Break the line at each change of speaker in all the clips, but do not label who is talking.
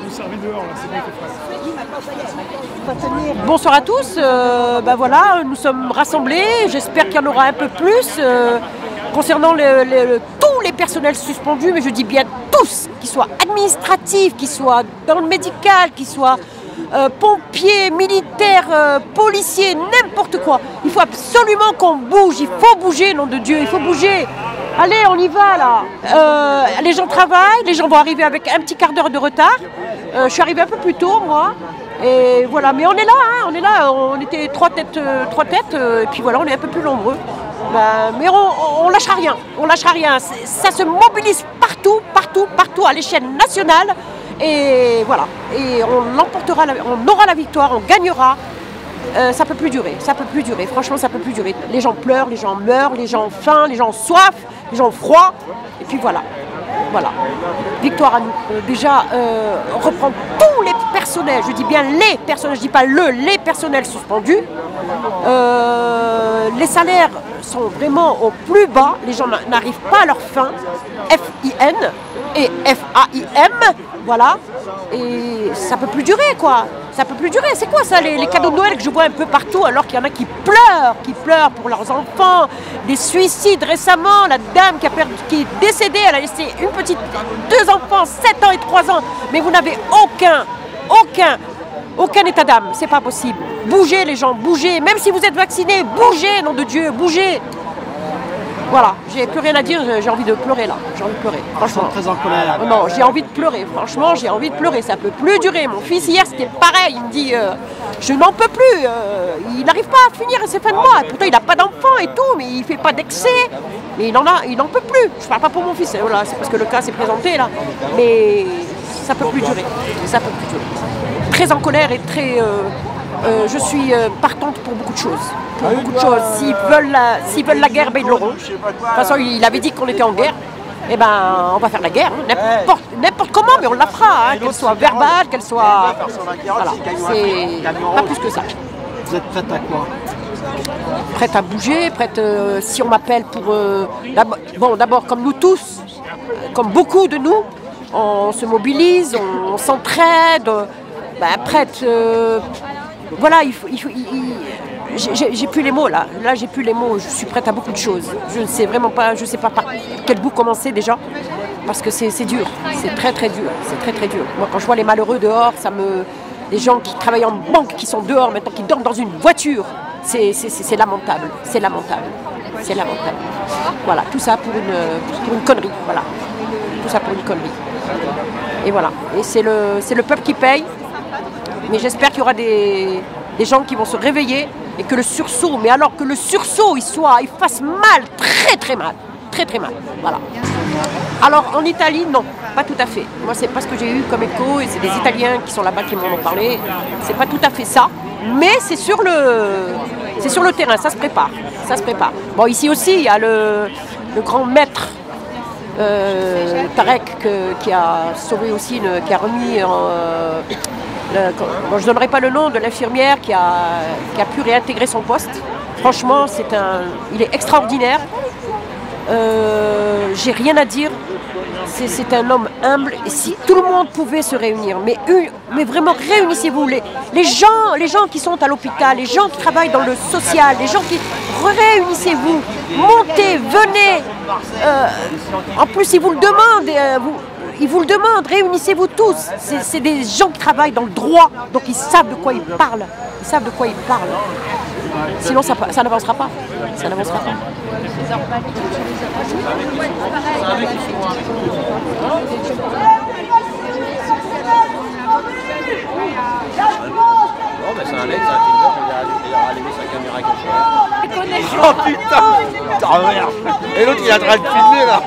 Vous servez dehors, là, c'est bon, il fait frais.
Bonsoir à tous, voilà, nous sommes rassemblés, j'espère qu'il y en aura un peu plus. Concernant tous les personnels suspendus, mais je dis bien tous, qu'ils soient administratifs, qu'ils soient dans le médical, qu'ils soient pompiers, militaires, policiers, n'importe quoi. Il faut absolument qu'on bouge, il faut bouger, nom de Dieu, il faut bouger. Allez, on y va là. Les gens travaillent, les gens vont arriver avec un petit quart d'heure de retard. Je suis arrivée un peu plus tôt, moi. Et voilà, mais on est là, hein, on est là. On était trois têtes, et puis voilà, on est un peu plus nombreux. Mais on lâchera rien, on lâchera rien. Ça se mobilise partout, partout, partout à l'échelle nationale. Et voilà, et on l'emportera, on aura la victoire, on gagnera. Ça peut plus durer, ça peut plus durer. Franchement, ça peut plus durer. Les gens pleurent, les gens meurent, les gens ont faim, les gens ont soif, les gens ont froid. Et puis voilà, voilà. Victoire à nous. Déjà, reprendre tous les personnels, je dis bien les personnels, je dis pas les personnels suspendus. Les salaires sont vraiment au plus bas, les gens n'arrivent pas à leur fin, F-I-N et F-A-I-M, voilà, et ça peut plus durer quoi, ça peut plus durer, c'est quoi ça les cadeaux de Noël que je vois un peu partout alors qu'il y en a qui pleurent pour leurs enfants, des suicides récemment, la dame qui est décédée, elle a laissé deux enfants, 7 ans et 3 ans, mais vous n'avez aucun état d'âme, c'est pas possible. Bougez les gens, bougez, même si vous êtes vaccinés, bougez, nom de Dieu, bougez. Voilà, j'ai plus rien à dire, j'ai envie de pleurer là, j'ai envie de pleurer, franchement.
Très en colère.
Non, j'ai envie de pleurer, franchement, j'ai envie de pleurer, ça peut plus durer. Mon fils hier, c'était pareil, il me dit, je n'en peux plus, il n'arrive pas à finir ses fins de mois, pourtant il n'a pas d'enfant et tout, mais il fait pas d'excès, mais il n'en peut plus. Je parle pas pour mon fils, voilà, c'est parce que le cas s'est présenté là, mais ça peut plus durer, ça peut plus durer. Très en colère et très... je suis partante pour beaucoup de choses. Pour beaucoup de choses. S'ils veulent la guerre, ben ils l'auront. De toute façon, il avait dit qu'on était en guerre. Eh ben, on va faire la guerre, n'importe comment, mais on la fera, hein, qu'elle soit verbale, qu'elle soit... Voilà, c'est pas plus que ça.
Vous êtes prête à quoi?
Prête à bouger, prête, si on m'appelle pour... Bon, d'abord, comme nous tous, comme beaucoup de nous, on se mobilise, on s'entraide, prête... Voilà, j'ai plus les mots là. Là, j'ai plus les mots. Je suis prête à beaucoup de choses. Je ne sais vraiment pas, je ne sais pas par quel bout commencer déjà. Parce que c'est dur. C'est très très dur. C'est très très dur. Moi, quand je vois les malheureux dehors, les gens qui travaillent en banque, qui sont dehors maintenant, qui dorment dans une voiture, c'est lamentable. C'est lamentable. C'est lamentable. Voilà, tout ça pour une connerie. Voilà. Tout ça pour une connerie. Et voilà. Et c'est le peuple qui paye. Mais j'espère qu'il y aura des gens qui vont se réveiller et que le sursaut, mais alors que le sursaut il fasse mal, très très mal, très très mal, voilà. Alors en Italie, non, pas tout à fait. Moi c'est pas ce que j'ai eu comme écho et c'est des Italiens qui sont là-bas qui m'en ont parlé. C'est pas tout à fait ça, mais c'est sur le terrain, ça se prépare, ça se prépare. Bon ici aussi il y a le grand maître Tarek qui a sauvé aussi, qui a remis bon, je ne donnerai pas le nom de l'infirmière qui a pu réintégrer son poste. Franchement, il est extraordinaire. J'ai rien à dire. C'est un homme humble. Et si tout le monde pouvait se réunir, mais vraiment réunissez-vous. Les gens qui sont à l'hôpital, les gens qui travaillent dans le social, les gens qui... Réunissez-vous, montez, venez. En plus, ils vous le demandent. Ils vous le demandent, réunissez-vous tous. C'est des gens qui travaillent dans le droit, donc ils savent de quoi ils parlent. Ils savent de quoi ils parlent. Sinon, ça n'avancera pas. Ça n'avancera pas.
Non, mais c'est un mec, c'est un filmeur, il a allumé sa caméra cachée.
Oh putain! Oh merde! Et l'autre il est en train de filmer là!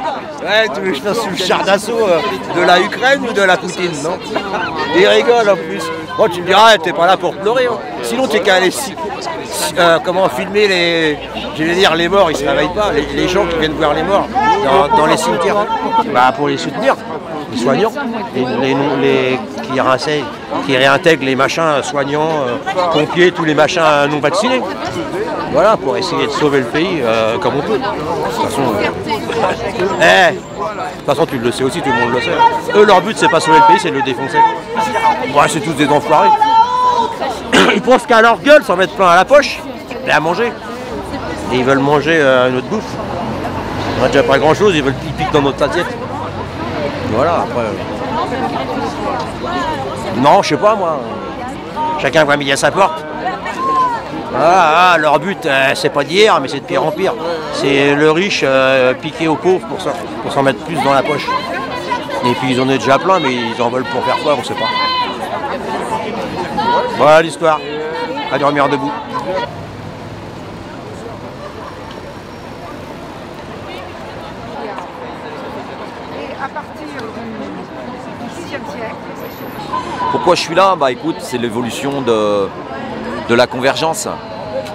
Ouais, tu veux que je fasse le char d'assaut de la Ukraine ou de la Poutine, non? Il rigole en plus. Bon, tu me diras, t'es pas là pour pleurer. Hein. Sinon, t'es qu'à aller filmer les morts, ils se réveillent pas, les gens qui viennent voir les morts dans les cimetières. Bah, pour les soutenir, les soignants, qui réintègrent les machins soignants, pompiers, tous les machins non vaccinés. Voilà, pour essayer de sauver le pays comme on peut. De toute façon, toute façon, tu le sais aussi, tout le monde le sait. Eux, leur but, c'est pas sauver le pays, c'est de le défoncer. Ouais, c'est tous des enfoirés. Ils pensent qu'à leur gueule, s'en mettre plein à la poche et à manger. Et ils veulent manger une autre bouffe. On n'a déjà pas grand chose, ils piquent dans notre assiette. Voilà, après. Non, je sais pas moi. Chacun voit midi à sa porte. Leur but, c'est pas d'hier, mais c'est de pire en pire. C'est le riche piqué au pauvre pour s'en mettre plus dans la poche. Et puis ils en ont déjà plein, mais ils en veulent pour faire quoi, on sait pas. Voilà l'histoire. À dormir debout.
À partir du XVIe siècle.
Pourquoi je suis là? Bah écoute, c'est l'évolution de la convergence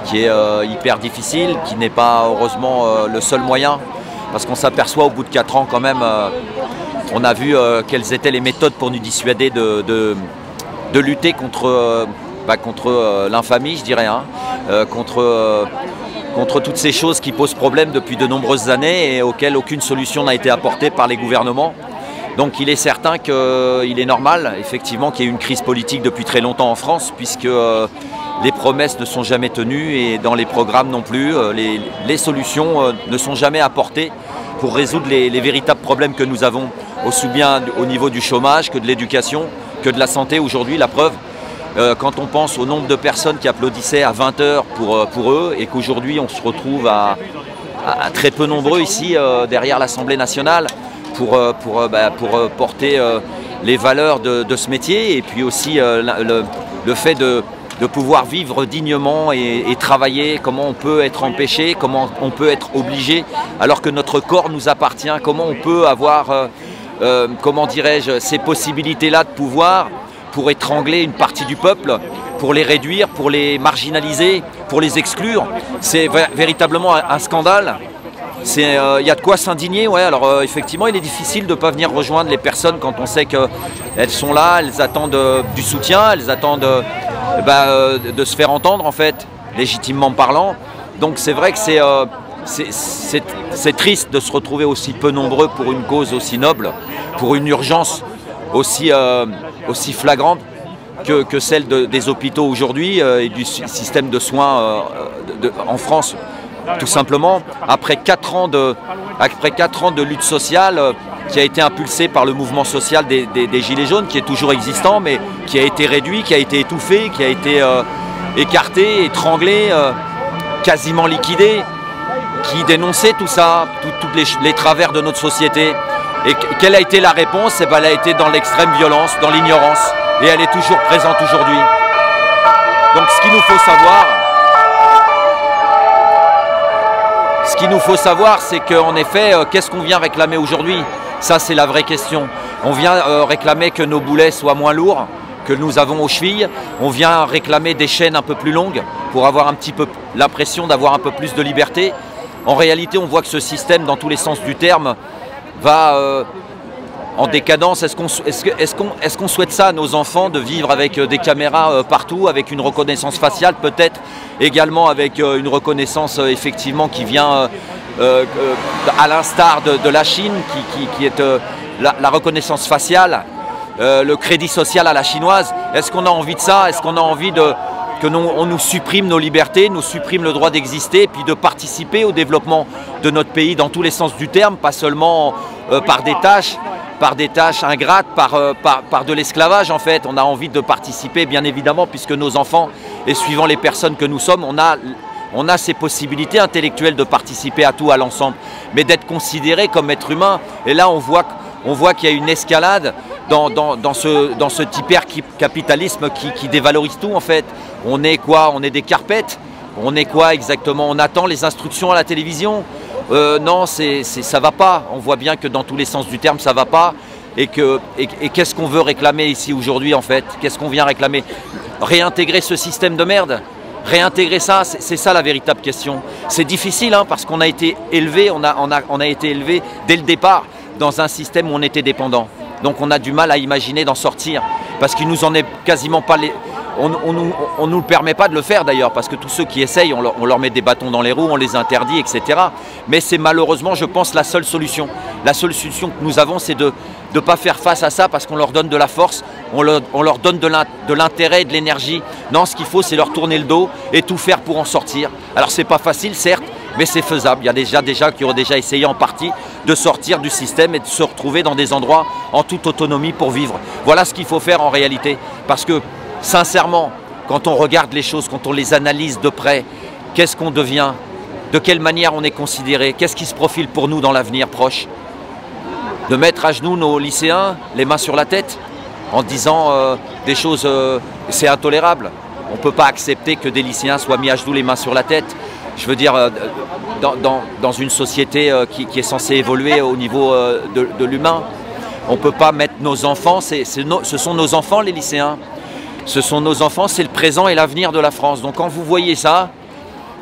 qui est hyper difficile, qui n'est pas heureusement le seul moyen, parce qu'on s'aperçoit au bout de 4 ans quand même, on a vu quelles étaient les méthodes pour nous dissuader de lutter contre l'infamie, je dirais, hein, contre toutes ces choses qui posent problème depuis de nombreuses années et auxquelles aucune solution n'a été apportée par les gouvernements. Donc il est certain qu'il est normal, effectivement, qu'il y ait une crise politique depuis très longtemps en France, puisque les promesses ne sont jamais tenues et dans les programmes non plus, les solutions ne sont jamais apportées pour résoudre les véritables problèmes que nous avons, aussi bien au niveau du chômage que de l'éducation, que de la santé aujourd'hui, la preuve. Quand on pense au nombre de personnes qui applaudissaient à 20 h pour eux et qu'aujourd'hui on se retrouve à très peu nombreux ici derrière l'Assemblée nationale pour porter les valeurs de ce métier et puis aussi le fait de pouvoir vivre dignement et travailler, comment on peut être empêché, comment on peut être obligé alors que notre corps nous appartient, comment on peut avoir, comment dirais-je, ces possibilités-là de pouvoir pour étrangler une partie du peuple, pour les réduire, pour les marginaliser, pour les exclure. C'est véritablement un scandale. Il y a de quoi s'indigner, ouais. Alors effectivement, il est difficile de ne pas venir rejoindre les personnes quand on sait qu'elles sont là, elles attendent du soutien, elles attendent de se faire entendre en fait, légitimement parlant. Donc c'est vrai que c'est triste de se retrouver aussi peu nombreux pour une cause aussi noble, pour une urgence aussi flagrante que celle des hôpitaux aujourd'hui et du système de soins en France. Tout simplement, après 4 ans de lutte sociale qui a été impulsée par le mouvement social des Gilets jaunes, qui est toujours existant, mais qui a été réduit, qui a été étouffé, qui a été écarté, étranglé, quasiment liquidé, qui dénonçait tout ça, tous les travers de notre société. Et quelle a été la réponse? Elle a été dans l'extrême violence, dans l'ignorance, et elle est toujours présente aujourd'hui. Donc ce qu'il nous faut savoir, c'est qu'en effet, qu'est-ce qu'on vient réclamer aujourd'hui? Ça, c'est la vraie question. On vient réclamer que nos boulets soient moins lourds que nous avons aux chevilles. On vient réclamer des chaînes un peu plus longues pour avoir un petit peu l'impression d'avoir un peu plus de liberté. En réalité, on voit que ce système, dans tous les sens du terme, va en décadence. Est-ce qu'on souhaite ça à nos enfants, de vivre avec des caméras partout, avec une reconnaissance faciale peut-être, également avec une reconnaissance effectivement qui vient à l'instar de la Chine, qui est la reconnaissance faciale, le crédit social à la chinoise? Est-ce qu'on a envie de ça? Est-ce qu'on a envie on nous supprime nos libertés, nous supprime le droit d'exister, puis de participer au développement de notre pays dans tous les sens du terme, pas seulement par des tâches ingrates, par de l'esclavage en fait. On a envie de participer bien évidemment, puisque nos enfants, et suivant les personnes que nous sommes, on a ces possibilités intellectuelles de participer à tout, à l'ensemble, mais d'être considéré comme être humain. Et là on voit qu'il y a une escalade dans ce hyper-capitalisme qui dévalorise tout en fait. On est quoi? On est des carpettes? On est quoi exactement? On attend les instructions à la télévision? Non, ça va pas. On voit bien que dans tous les sens du terme, ça va pas. Et qu'est-ce qu'on veut réclamer ici aujourd'hui en fait? Qu'est-ce qu'on vient réclamer? Réintégrer ce système de merde? Réintégrer ça, c'est ça la véritable question. C'est difficile hein, parce qu'on a été élevé, on a été élevé dès le départ dans un système où on était dépendant. Donc on a du mal à imaginer d'en sortir, parce qu'il nous en est quasiment pas on nous le permet pas de le faire d'ailleurs, parce que tous ceux qui essayent, on leur met des bâtons dans les roues, on les interdit, etc. Mais c'est malheureusement, je pense, la seule solution. La seule solution que nous avons, c'est de ne pas faire face à ça parce qu'on leur donne de la force, on leur donne de l'intérêt et de l'énergie. Non, ce qu'il faut, c'est leur tourner le dos et tout faire pour en sortir. Alors c'est pas facile, certes, mais c'est faisable. Il y a des gens qui ont déjà essayé en partie de sortir du système et de se retrouver dans des endroits en toute autonomie pour vivre. Voilà ce qu'il faut faire en réalité. Parce que, sincèrement, quand on regarde les choses, quand on les analyse de près, qu'est-ce qu'on devient? De quelle manière on est considéré? Qu'est-ce qui se profile pour nous dans l'avenir proche? De mettre à genoux nos lycéens, les mains sur la tête, en disant des choses, c'est intolérable. On ne peut pas accepter que des lycéens soient mis à genoux, les mains sur la tête. Je veux dire, dans une société qui est censée évoluer au niveau de l'humain, on ne peut pas mettre nos enfants, ce sont nos enfants les lycéens. Ce sont nos enfants, c'est le présent et l'avenir de la France. Donc quand vous voyez ça,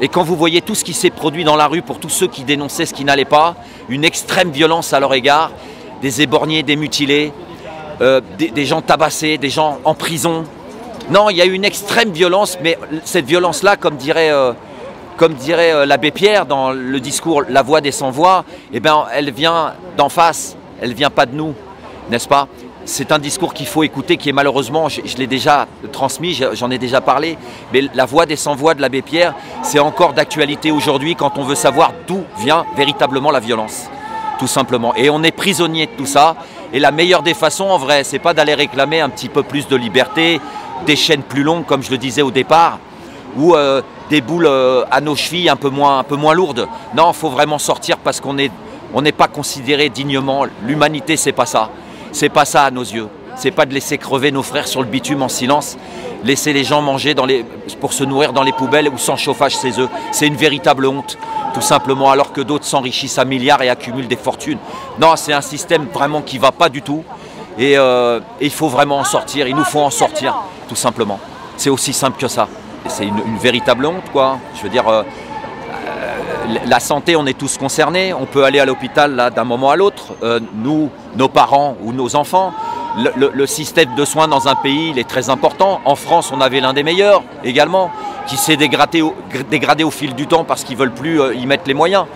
et quand vous voyez tout ce qui s'est produit dans la rue pour tous ceux qui dénonçaient ce qui n'allait pas, une extrême violence à leur égard, des éborgnés, des mutilés, des gens tabassés, des gens en prison. Non, il y a eu une extrême violence, mais cette violence-là, comme dirait l'abbé Pierre dans le discours « La voix des sans-voix », eh ben, elle vient d'en face, elle ne vient pas de nous, n'est-ce pas? C'est un discours qu'il faut écouter, qui est malheureusement, je l'ai déjà transmis, j'en ai déjà parlé, mais la voix des sans-voix de l'abbé Pierre, c'est encore d'actualité aujourd'hui quand on veut savoir d'où vient véritablement la violence, tout simplement. Et on est prisonnier de tout ça, et la meilleure des façons, en vrai, c'est pas d'aller réclamer un petit peu plus de liberté, des chaînes plus longues, comme je le disais au départ, ou des boules à nos chevilles un peu moins lourdes. Non, il faut vraiment sortir parce qu'on n'est pas considéré dignement. L'humanité, c'est pas ça. C'est pas ça à nos yeux. C'est pas de laisser crever nos frères sur le bitume en silence, laisser les gens manger pour se nourrir dans les poubelles ou sans chauffage chez eux. C'est une véritable honte, tout simplement, alors que d'autres s'enrichissent à milliards et accumulent des fortunes. Non, c'est un système vraiment qui va pas du tout. Et il faut vraiment en sortir. Il nous faut en sortir, tout simplement. C'est aussi simple que ça. C'est une véritable honte, quoi. Je veux dire, la santé, on est tous concernés. On peut aller à l'hôpital d'un moment à l'autre. Nous, nos parents ou nos enfants. Le système de soins dans un pays, il est très important. En France, on avait l'un des meilleurs également, qui s'est dégradé au fil du temps parce qu'ils ne veulent plus y mettre les moyens,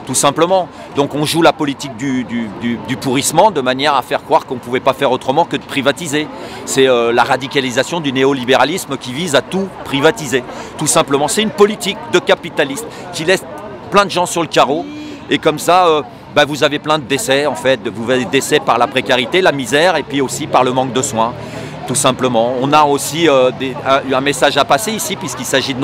tout simplement. Donc on joue la politique du pourrissement de manière à faire croire qu'on ne pouvait pas faire autrement que de privatiser. C'est la radicalisation du néolibéralisme qui vise à tout privatiser, tout simplement. C'est une politique de capitaliste qui laisse plein de gens sur le carreau et comme ça, vous avez plein de décès en fait. Vous avez des décès par la précarité, la misère et puis aussi par le manque de soins, tout simplement. On a aussi un message à passer ici puisqu'il s'agit de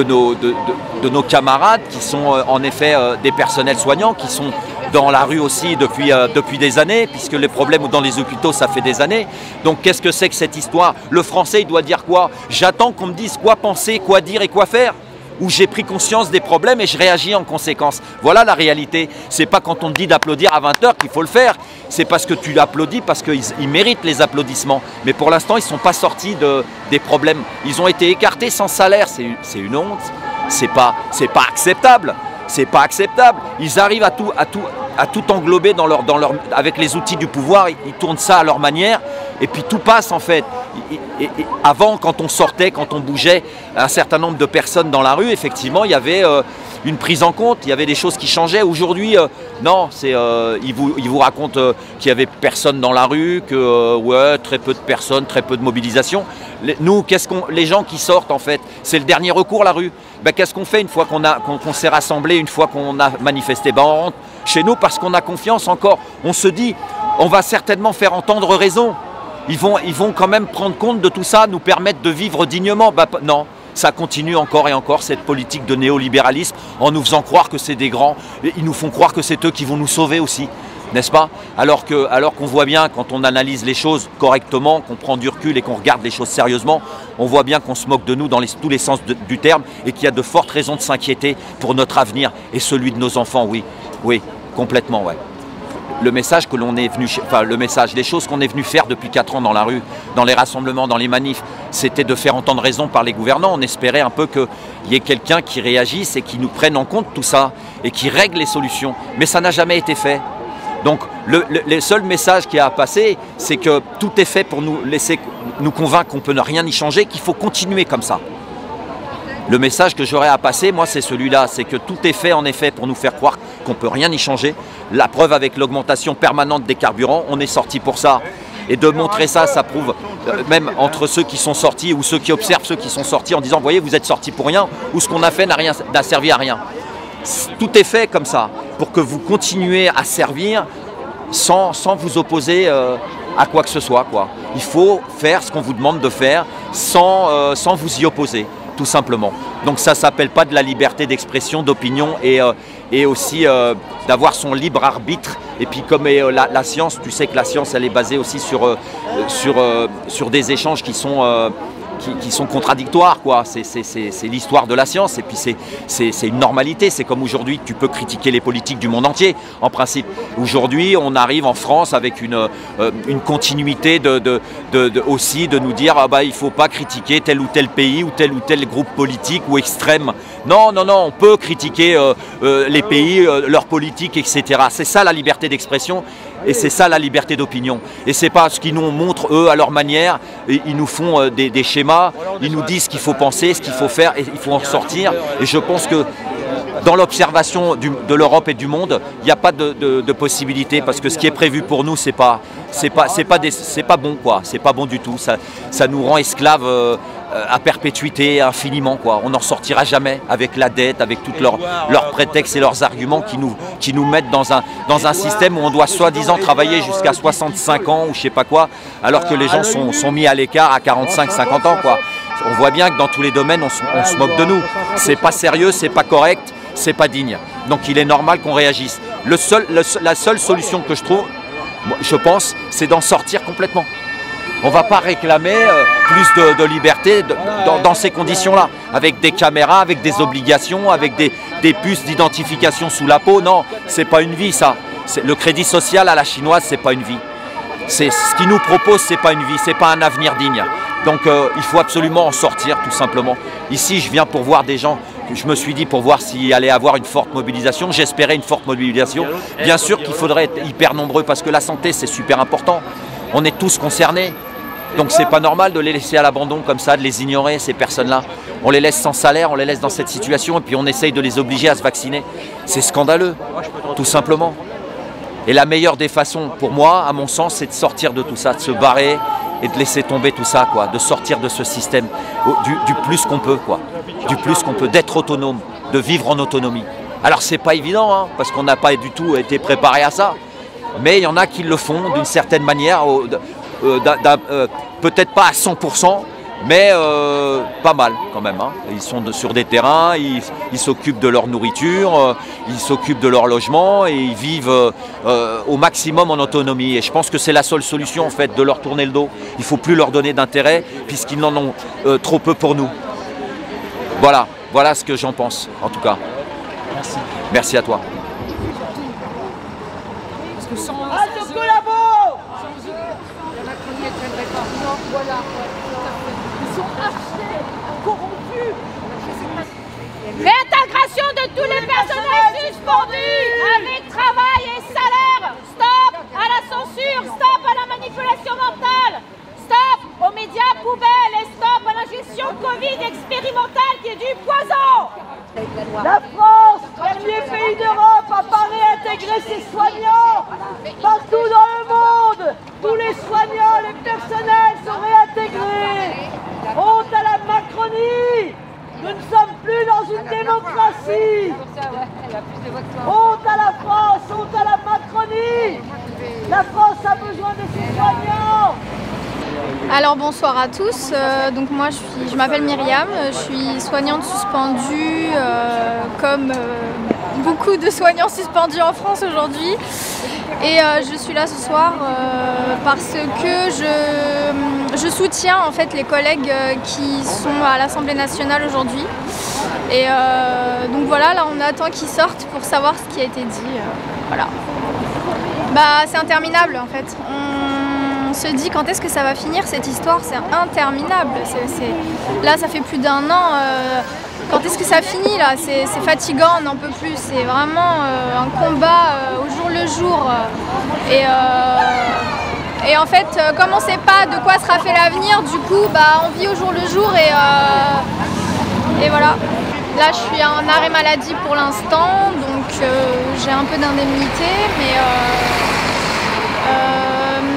nos camarades qui sont en effet des personnels soignants qui sont dans la rue aussi depuis des années, puisque les problèmes dans les hôpitaux ça fait des années. Donc qu'est-ce que c'est que cette histoire? Le français il doit dire quoi? J'attends qu'on me dise quoi penser, quoi dire et quoi faire, où j'ai pris conscience des problèmes et je réagis en conséquence. Voilà la réalité. C'est pas quand on te dit d'applaudir à 20 h qu'il faut le faire. C'est parce que tu applaudis, parce qu'ils méritent les applaudissements. Mais pour l'instant, ils ne sont pas sortis des problèmes. Ils ont été écartés sans salaire. C'est une honte. C'est pas acceptable. C'est pas acceptable. Ils arrivent à tout englober avec les outils du pouvoir. Ils tournent ça à leur manière. Et puis tout passe en fait. Avant, quand on sortait, quand on bougeait, un certain nombre de personnes dans la rue, effectivement, il y avait une prise en compte, il y avait des choses qui changeaient. Aujourd'hui, non, ils vous racontent qu'il y avait personne dans la rue, que très peu de personnes, très peu de mobilisation. Nous, les gens qui sortent en fait, c'est le dernier recours la rue. Qu'est-ce qu'on fait une fois qu'on s'est rassemblé, une fois qu'on a manifesté? On rentre chez nous parce qu'on a confiance encore. On se dit, on va certainement faire entendre raison. Ils vont quand même prendre compte de tout ça, nous permettre de vivre dignement. Non, ça continue encore et encore cette politique de néolibéralisme en nous faisant croire que c'est des grands. Ils nous font croire que c'est eux qui vont nous sauver aussi, n'est-ce pas? Alors qu'on voit bien, quand on analyse les choses correctement, qu'on prend du recul et qu'on regarde les choses sérieusement, on voit bien qu'on se moque de nous dans tous les sens du terme et qu'il y a de fortes raisons de s'inquiéter pour notre avenir et celui de nos enfants, oui, complètement, ouais. Le message que l'on est venu, les choses qu'on est venu faire depuis 4 ans dans la rue, dans les rassemblements, dans les manifs, c'était de faire entendre raison par les gouvernants. On espérait un peu qu'il y ait quelqu'un qui réagisse et qui nous prenne en compte tout ça et qui règle les solutions. Mais ça n'a jamais été fait. Donc le seul message qui a à passer, c'est que tout est fait pour nous laisser nous convaincre qu'on peut ne rien y changer, qu'il faut continuer comme ça. Le message que j'aurais à passer, moi, c'est celui-là, c'est que tout est fait en effet pour nous faire croire qu'on ne peut rien y changer. La preuve avec l'augmentation permanente des carburants, on est sorti pour ça. Et de montrer ça, ça prouve, même entre ceux qui sont sortis ou ceux qui observent ceux qui sont sortis en disant, vous voyez, vous êtes sortis pour rien, ou ce qu'on a fait n'a servi à rien. Tout est fait comme ça, pour que vous continuez à servir sans vous opposer à quoi que ce soit, quoi. Il faut faire ce qu'on vous demande de faire sans vous y opposer, tout simplement. Donc ça ne s'appelle pas de la liberté d'expression, d'opinion et aussi d'avoir son libre arbitre. Et puis comme la science, tu sais que la science elle est basée aussi sur des échanges qui sont contradictoires, quoi. C'est l'histoire de la science et puis c'est une normalité. C'est comme aujourd'hui, tu peux critiquer les politiques du monde entier, en principe. Aujourd'hui, on arrive en France avec une continuité aussi de nous dire ah bah, il ne faut pas critiquer tel ou tel pays ou tel groupe politique ou extrême. Non, non, non, on peut critiquer les pays, leur politique, etc. C'est ça la liberté d'expression. Et c'est ça la liberté d'opinion. Et c'est pas ce qu'ils nous montrent, eux, à leur manière. Ils nous font des schémas, ils nous disent ce qu'il faut penser, ce qu'il faut faire, et il faut en sortir. Et je pense que dans l'observation de l'Europe et du monde, il n'y a pas de possibilité, parce que ce qui est prévu pour nous, c'est pas bon, quoi. C'est pas bon du tout. Ça nous rend esclaves à perpétuité, infiniment, quoi. On n'en sortira jamais avec la dette, avec tous leurs prétextes et leurs arguments qui nous mettent dans un système où on doit soi-disant travailler jusqu'à 65 ans ou je sais pas quoi, alors que les gens sont mis à l'écart à 45-50 ans, quoi. On voit bien que dans tous les domaines, on se moque de nous. C'est pas sérieux, c'est pas correct, c'est pas digne. Donc il est normal qu'on réagisse. La seule solution que je trouve, je pense, c'est d'en sortir complètement. On ne va pas réclamer plus de liberté dans ces conditions-là, avec des caméras, avec des obligations, avec des puces d'identification sous la peau. Non, c'est pas une vie, ça. Le crédit social à la chinoise, c'est pas une vie. Ce qu'ils nous proposent, c'est pas une vie, c'est pas un avenir digne. Donc il faut absolument en sortir, tout simplement. Ici, je viens pour voir des gens. Je me suis dit pour voir s'il allait avoir une forte mobilisation. J'espérais une forte mobilisation. Bien sûr qu'il faudrait être hyper nombreux parce que la santé, c'est super important. On est tous concernés. Donc c'est pas normal de les laisser à l'abandon comme ça, de les ignorer, ces personnes-là. On les laisse sans salaire, on les laisse dans cette situation et puis on essaye de les obliger à se vacciner. C'est scandaleux, tout simplement. Et la meilleure des façons, pour moi, à mon sens, c'est de sortir de tout ça, de se barrer et de laisser tomber tout ça, quoi, de sortir de ce système du plus qu'on peut, quoi, du plus qu'on peut, d'être autonome, de vivre en autonomie. Alors c'est pas évident, hein, parce qu'on n'a pas du tout été préparé à ça, mais il y en a qui le font d'une certaine manière, peut-être pas à 100%, mais pas mal quand même, hein. Ils sont sur des terrains, ils s'occupent de leur nourriture, ils s'occupent de leur logement et ils vivent au maximum en autonomie. Et je pense que c'est la seule solution en fait, de leur tourner le dos. Il ne faut plus leur donner d'intérêt puisqu'ils n'en ont trop peu pour nous. Voilà ce que j'en pense en tout cas.
Merci.
Merci à toi.
Réintégration de tous les personnels suspendus avec travail et salaire. Stop à la censure, stop à la manipulation mentale, stop aux médias poubelles et stop à la gestion Covid expérimentale qui est du poison.
La France, dernier pays d'Europe à pas réintégrer ses soignants. Partout dans le monde, tous les soignants, les personnels sont réintégrés. Honte à la Macronie. Nous ne sommes plus dans une démocratie. Honte à la France, honte à la Macronie. La France a besoin de ses soignants.
Alors bonsoir à tous, donc moi je m'appelle Myriam, je suis soignante suspendue comme beaucoup de soignants suspendus en France aujourd'hui et je suis là ce soir parce que je soutiens en fait les collègues qui sont à l'Assemblée nationale aujourd'hui et donc voilà, là on attend qu'ils sortent pour savoir ce qui a été dit, voilà. Bah c'est interminable en fait. On se dit quand est-ce que ça va finir cette histoire, c'est interminable. Là ça fait plus d'un an, quand est-ce que ça finit là? C'est fatigant, on n'en peut plus, c'est vraiment un combat au jour le jour. Et Et en fait, comme on ne sait pas de quoi sera fait l'avenir, du coup, on vit au jour le jour et voilà. Là, je suis en arrêt maladie pour l'instant, donc j'ai un peu d'indemnité,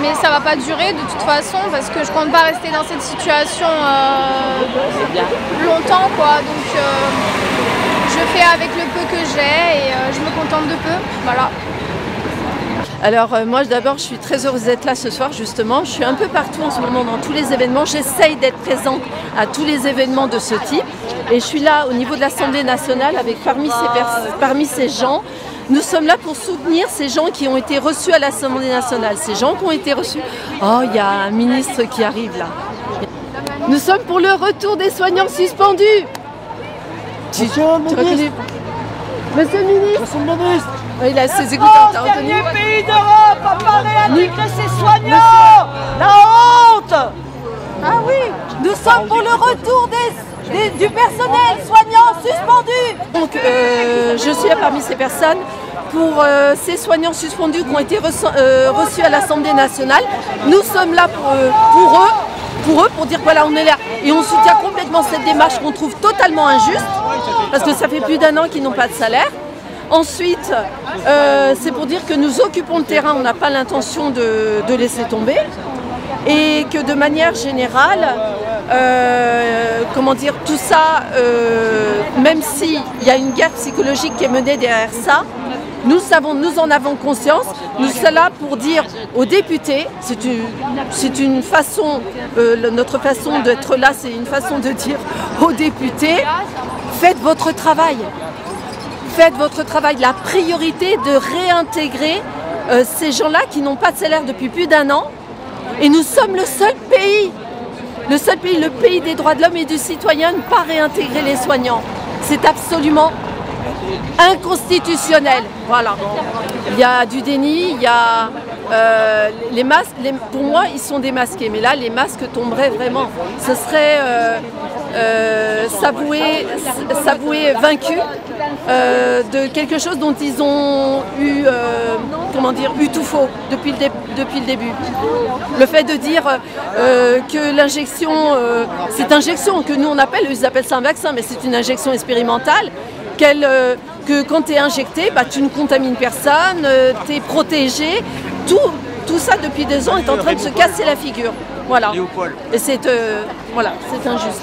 mais ça va pas durer de toute façon parce que je compte pas rester dans cette situation longtemps, quoi. Donc je fais avec le peu que j'ai et je me contente de peu, voilà.
Alors moi d'abord je suis très heureuse d'être là ce soir justement, je suis un peu partout en ce moment dans tous les événements, j'essaye d'être présente à tous les événements de ce type et je suis là au niveau de l'Assemblée nationale avec parmi ces gens. Nous sommes là pour soutenir ces gens qui ont été reçus à l'Assemblée nationale, ces gens qui ont été reçus. Oh, il y a un ministre qui arrive là. Nous sommes pour le retour des soignants suspendus. Monsieur le ministre. Monsieur le ministre. Monsieur le ministre. Il a ses écouteurs, t'as reconnu ?
Dernier pays d'Europe à pas réintégrer ses soignants. La honte.
Ah oui, nous sommes pour le retour du personnel soignant suspendu. Donc je suis là parmi ces personnes pour ces soignants suspendus qui ont été reçus à l'Assemblée nationale. Nous sommes là pour dire voilà, on est là et on soutient complètement cette démarche qu'on trouve totalement injuste parce que ça fait plus d'1 an qu'ils n'ont pas de salaire. Ensuite, c'est pour dire que nous occupons le terrain, on n'a pas l'intention de laisser tomber et que de manière générale, comment dire, tout ça, même s'il y a une guerre psychologique qui est menée derrière ça, nous en avons conscience, nous sommes là pour dire aux députés, c'est une façon, notre façon d'être là, c'est une façon de dire aux députés, faites votre travail. Faites votre travail. La priorité de réintégrer ces gens-là qui n'ont pas de salaire depuis plus d'1 an. Et nous sommes le seul pays, le pays des droits de l'homme et du citoyen, ne pas réintégrer les soignants. C'est absolument inconstitutionnel. Voilà. Il y a du déni, il y a les masques. Pour moi, ils sont démasqués. Mais là, les masques tomberaient vraiment. Ce serait s'avouer vaincu de quelque chose dont ils ont eu, eu tout faux depuis le début. Le fait de dire que l'injection, cette injection que nous on appelle, ils appellent ça un vaccin, mais c'est une injection expérimentale, que quand tu es injecté, tu ne contamines personne, tu es protégé. Tout ça depuis 2 ans est en train de se casser la figure. Voilà. Et c'est injuste.